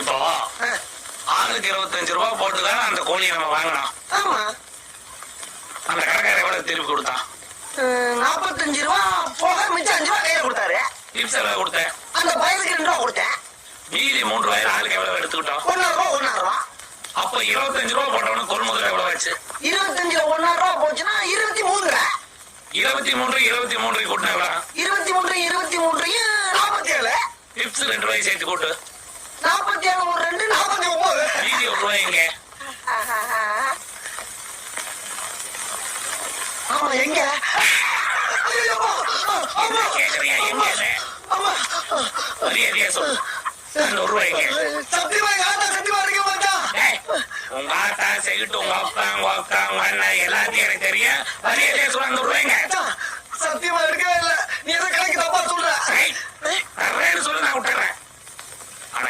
இப்போ ஆளுக்கு 25 ரூபாய் போட்டுதான் அந்த கோழியை நம்ம வாங்கினோம். ஆமா. அந்த கடைக்காரர் எவ்வளவு திருப்பி கொடுத்தான்? 45 ரூபா போக மிச்சம் 5 ரூபா கையில கொடுத்தாரு. டிப்ஸ் எவ்வளவு கொடுத்தேன்? அந்த பையனுக்கு 2 ரூபா கொடுத்தேன். மீதி 3 ரூபாய் ஆளுக்கு எவ்வளவு எடுத்துக்கிட்டோம்? 1 ரூபா. அப்ப 25 ரூபாய் போட்டவனு கொள்முதல் எவ்வளவு ஆச்சு? 25ல 1 ரூபா போச்சுன்னா 23. 23 கூட்டினா எவ்வளவு? 23 47. டிப்ஸ் 2 ரூபாய் சேர்த்து கூட்டு. 47 ஒரு 2 49. மீதி 1 ரூபாய் எங்க? ஆமா எங்க? என்ன கேக்குறியா? எங்க? மரியாதையா சொல்லு. அந்த 1 ரூபாய் எங்க? சத்தியமா இருக்க மாட்டான். உங்க ஆத்தா செய்யிட்டு உங்க அப்பா உங்க அண்ணன் எல்லாத்தையும் எனக்கு தெரியும். மரியாதையா சொல்ல. அந்த 1 ரூபாய் எங்க? சத்தியமா இருக்கவே இல்ல. நீ எதை கணக்கு தப்பா சொல்ற? சொல்லு, நான் விட்டுறேன். ஆனா